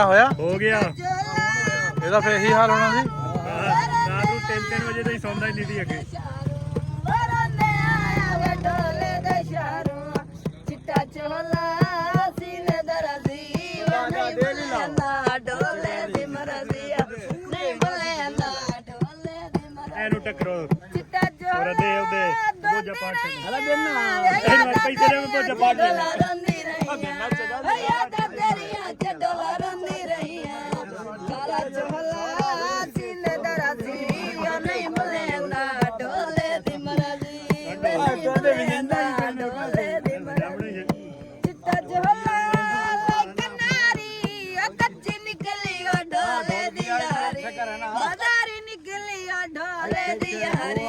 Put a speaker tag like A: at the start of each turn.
A: ਹੋਇਆ
B: ਹੋ ਗਿਆ
A: ਇਹਦਾ ਫੇਰ ਇਹੀ ਹਾਲ ਹੋਣਾ ਸੀ।
B: ਰਾਤ ਨੂੰ 3-3 ਵਜੇ ਤਾਈਂ ਸੌਂਦਾ ਹੀ ਨਹੀਂ ਸੀ ਅੱਗੇ।
C: ਚਿੱਟਾ ਚੋਲਾ ਸੀਨੇ ਦਰਦੀ ਡੋਲੇ ਦੀ ਮਰਜ਼ੀਆ ਨਹੀਂ ਬੁਲਾਂਦਾ ਡੋਲੇ ਦੀ ਮਰਜ਼ੀਆ
B: ਇਹਨੂੰ ਟੱਕਰੋ
C: ਚਿੱਟਾ ਚੋਲਾ
B: ਉਹਦੇ ਬੋਝਾ ਪਾਟ
C: ਹਲਾ ਦੇਣਾ
B: ਪੈਸੇ ਦੇ ਬੋਝਾ ਪਾਟ
C: ਡੋਲਾ ਰੰਦੀ ਰਹੀ ਯਾਦ ਤੇਰੀਆਂ ਚ ਡੋਲਾ ਰੰਦੀ ਰਹੀ ਕਾਲਾ ਚੋਲਾ ਸੀਨੇ ਦਰਦੀ ਨਹੀਂ ਬੁਲਾਂਦਾ ਡੋਲੇ ਦੀ ਮਰਜ਼ੀ ਡੋਲੇ ਦੀ ਮਰਜ਼ੀ ਚਿੱਟਾ ਚੋਲਾ ਕਨਾਰੀ ਕੱਚੀ ਨਿਕਲੀ ਢੋਲੇ ਦੀ ਯਾਰੀ ਬਾਜ਼ਾਰੀ ਨਿਕਲੀ ਢੋਲੇ ਦੀ ਯਾਰੀ